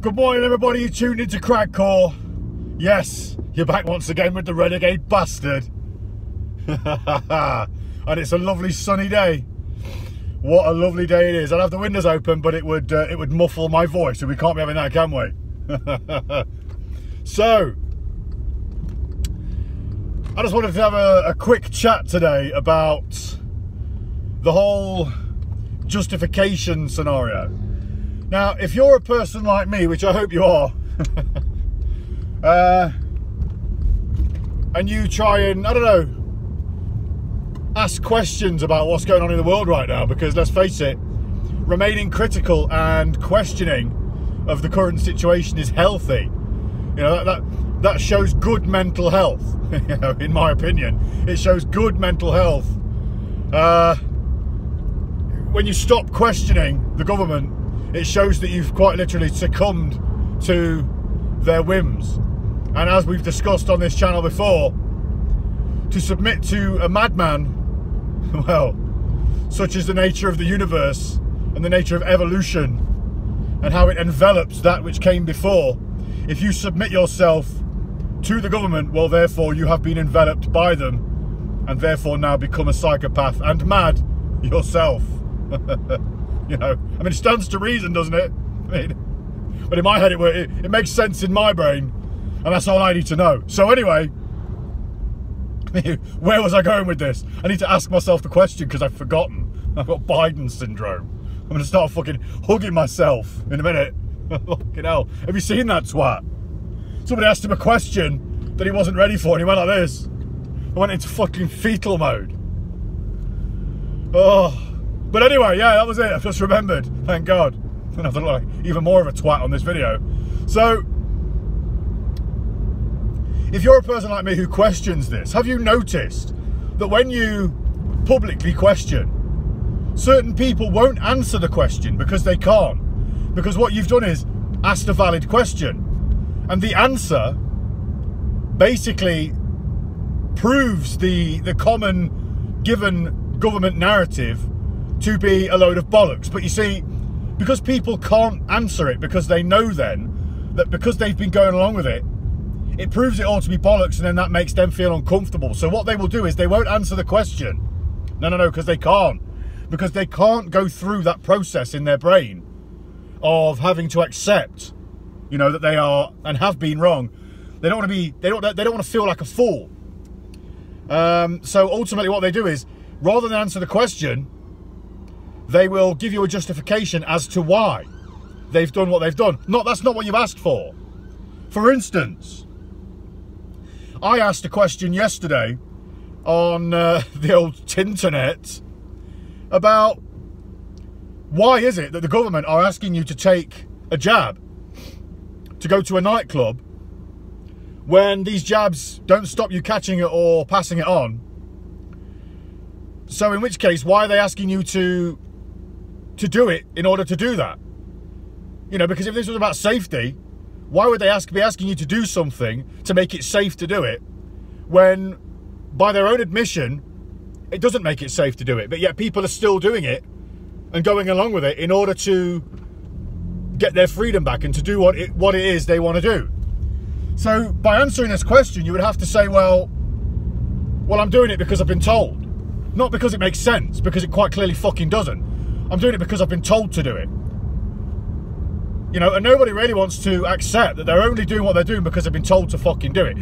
Good morning, everybody. You tuned into Crackcore. Yes, you're back once again with the Renegade Bastard. And it's a lovely sunny day. What a lovely day it is. I'd have the windows open, but it would muffle my voice, so we can't be having that, can we? So, I just wanted to have a quick chat today about the whole justification scenario. Now, if you're a person like me, which I hope you are, and you try and, I don't know, ask questions about what's going on in the world right now, because let's face it, remaining critical and questioning of the current situation is healthy. You know, that shows good mental health. You know, in my opinion, it shows good mental health. When you stop questioning the government, it shows that you've quite literally succumbed to their whims. And as we've discussed on this channel before, to submit to a madman, well, such is the nature of the universe and the nature of evolution and how it envelops that which came before. If you submit yourself to the government, well, therefore you have been enveloped by them and therefore now become a psychopath and mad yourself. You know, I mean, it stands to reason, doesn't it? I mean, but in my head, it makes sense in my brain, and that's all I need to know. So anyway, where was I going with this? I need to ask myself the question because I've forgotten. I've got Biden syndrome. I'm going to start fucking hugging myself in a minute. Fucking hell. Have you seen that twat? Somebody asked him a question that he wasn't ready for, and he went like this. I went into fucking fetal mode. Oh. But anyway, yeah, that was it. I've just remembered. Thank God. I don't have to look like even more of a twat on this video. So, if you're a person like me who questions this, have you noticed that when you publicly question, certain people won't answer the question because they can't? Because what you've done is asked a valid question. And the answer basically proves the common given government narrative to be a load of bollocks. But you see, because people can't answer it because they know then that because they've been going along with it, it proves it all to be bollocks, and then that makes them feel uncomfortable. So what they will do is they won't answer the question. No, because they can't. Because they can't go through that process in their brain of having to accept, you know, that they are and have been wrong. They don't want to be, they don't want to feel like a fool. So ultimately what they do is, rather than answer the question, they will give you a justification as to why they've done what they've done. That's not what you've asked for. For instance, I asked a question yesterday on the old Tinternet about why is it that the government are asking you to take a jab to go to a nightclub when these jabs don't stop you catching it or passing it on. So in which case, why are they asking you to do it in order to do that? You know, because if this was about safety, why would they be asking you to do something to make it safe to do it when, by their own admission, it doesn't make it safe to do it, but yet people are still doing it and going along with it in order to get their freedom back and to do what it is they want to do. So by answering this question, you would have to say, well, I'm doing it because I've been told. Not because it makes sense, because it quite clearly fucking doesn't. I'm doing it because I've been told to do it. You know, and nobody really wants to accept that they're only doing what they're doing because they've been told to fucking do it.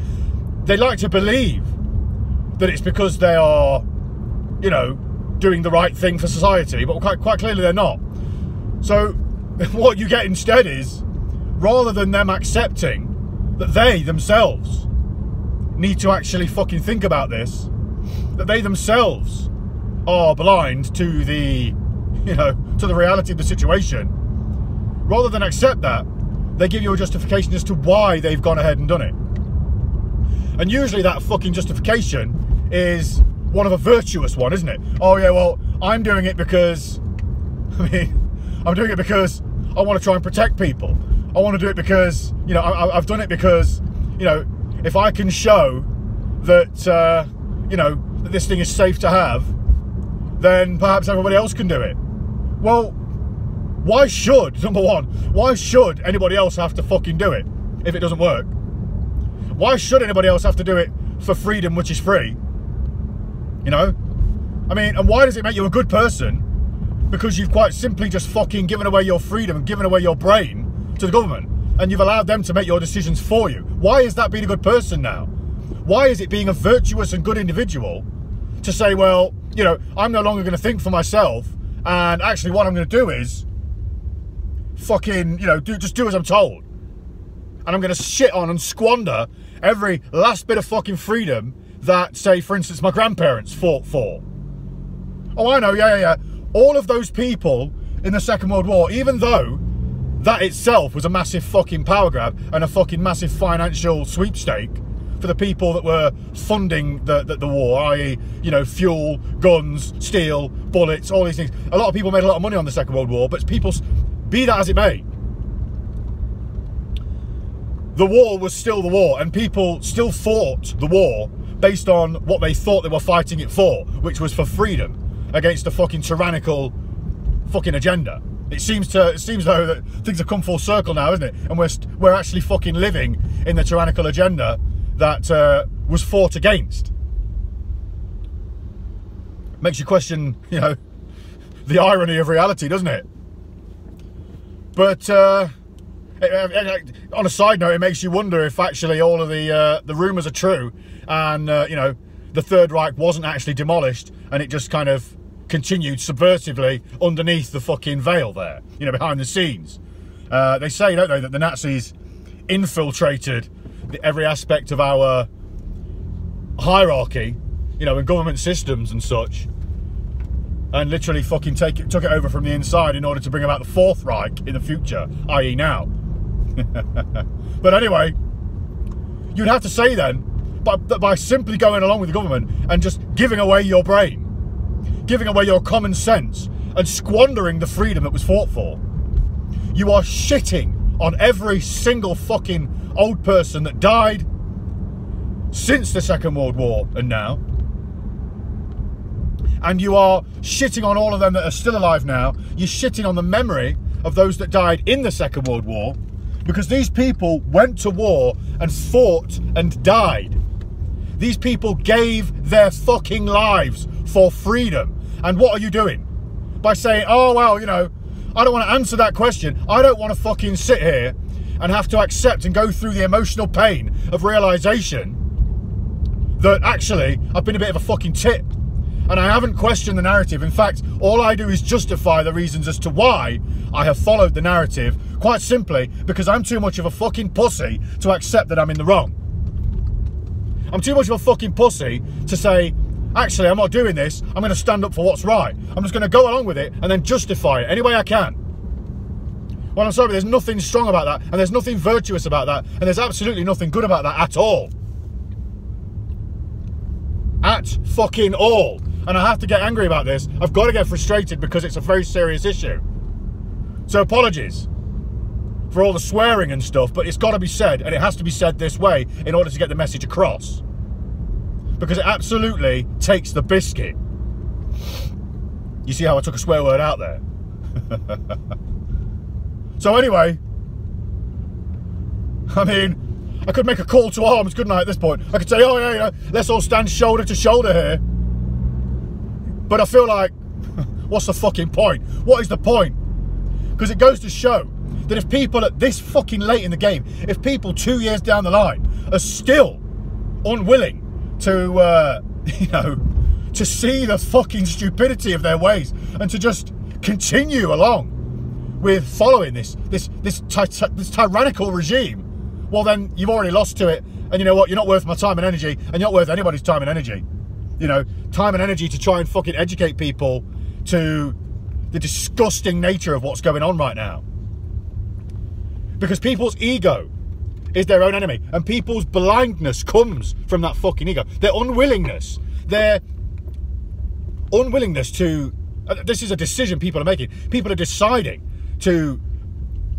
They like to believe that it's because they are, you know, doing the right thing for society, but quite clearly they're not. So what you get instead is, rather than them accepting that they themselves need to actually fucking think about this, that they themselves are blind to the, you know, to the reality of the situation, rather than accept that, they give you a justification as to why they've gone ahead and done it. And usually that fucking justification is one of a virtuous one, isn't it? Oh yeah, well, I'm doing it because, I'm doing it because I want to try and protect people. I want to do it because, you know, I've done it because, you know, if I can show that, you know, that this thing is safe to have, then perhaps everybody else can do it. Well, why should, number one, why should anybody else have to fucking do it if it doesn't work? Why should anybody else have to do it for freedom, which is free? You know? I mean, and why does it make you a good person? Because you've quite simply just fucking given away your freedom and given away your brain to the government, and you've allowed them to make your decisions for you. Why is that being a good person now? Why is it being a virtuous and good individual to say, well, you know, I'm no longer going to think for myself, and actually what I'm going to do is fucking, you know, just do as I'm told. And I'm going to shit on and squander every last bit of fucking freedom that, say, for instance, my grandparents fought for. Oh, I know, yeah. All of those people in the Second World War, even though that itself was a massive fucking power grab and a fucking massive financial sweepstake for the people that were funding the war, i.e., you know, fuel, guns, steel, bullets, all these things. A lot of people made a lot of money on the Second World War, but people, be that as it may, the war was still the war, and people still fought the war based on what they thought they were fighting it for, which was for freedom against a fucking tyrannical fucking agenda. It seems though that things have come full circle now, isn't it? And we're actually fucking living in the tyrannical agenda that was fought against. Makes you question, you know, the irony of reality, doesn't it? But on a side note, it makes you wonder if actually all of the rumours are true, and you know, the Third Reich wasn't actually demolished, and it just kind of continued subversively underneath the fucking veil there, you know, behind the scenes. They say, don't they, that the Nazis infiltrated every aspect of our hierarchy, you know, and government systems and such, and literally fucking took it over from the inside in order to bring about the Fourth Reich in the future, i.e. now. But anyway, you'd have to say then, by simply going along with the government and just giving away your brain, giving away your common sense, and squandering the freedom that was fought for, you are shitting on every single fucking old person that died since the Second World War and now. And you are shitting on all of them that are still alive now. You're shitting on the memory of those that died in the Second World War, because these people went to war and fought and died. These people gave their fucking lives for freedom. And what are you doing? By saying, oh, well, you know, I don't want to answer that question. I don't want to fucking sit here and have to accept and go through the emotional pain of realisation that actually I've been a bit of a fucking tit. And I haven't questioned the narrative. In fact, all I do is justify the reasons as to why I have followed the narrative, quite simply because I'm too much of a fucking pussy to accept that I'm in the wrong. I'm too much of a fucking pussy to say, actually, I'm not doing this. I'm going to stand up for what's right. I'm just going to go along with it and then justify it any way I can. Well, I'm sorry, but there's nothing strong about that, and there's nothing virtuous about that, and there's absolutely nothing good about that at all. At fucking all. And I have to get angry about this. I've got to get frustrated because it's a very serious issue. So apologies for all the swearing and stuff, but it's got to be said, and it has to be said this way in order to get the message across. Because it absolutely takes the biscuit. You see how I took a swear word out there? So anyway, I mean, I could make a call to arms, couldn't I, at this point? I could say, oh yeah, yeah, let's all stand shoulder to shoulder here. But I feel like, what's the fucking point? What is the point? Because it goes to show that if people at this fucking late in the game, if people 2 years down the line are still unwilling to, you know, to see the fucking stupidity of their ways and to just continue along with following this tyrannical regime, well then you've already lost to it, and you know what, you're not worth my time and energy, and you're not worth anybody's time and energy. You know, time and energy to try and fucking educate people to the disgusting nature of what's going on right now. Because people's ego is their own enemy, and people's blindness comes from that fucking ego. Their unwillingness to, this is a decision people are making. People are deciding to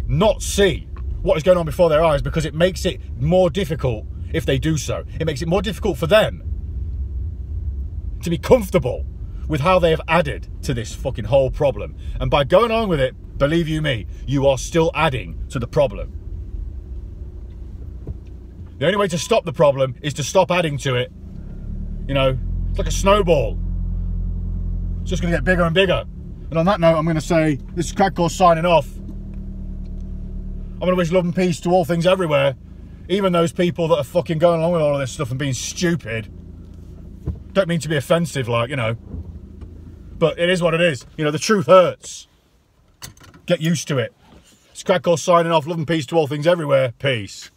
not see what is going on before their eyes because it makes it more difficult if they do so. It makes it more difficult for them to be comfortable with how they have added to this fucking whole problem. And by going on with it, believe you me, you are still adding to the problem. The only way to stop the problem is to stop adding to it. You know, it's like a snowball. It's just going to get bigger and bigger. And on that note, I'm going to say, this is Crackcore signing off. I'm going to wish love and peace to all things everywhere. Even those people that are fucking going along with all of this stuff and being stupid. Don't mean to be offensive, like, you know. But it is what it is. You know, the truth hurts. Get used to it. It's Crackcore signing off. Love and peace to all things everywhere. Peace.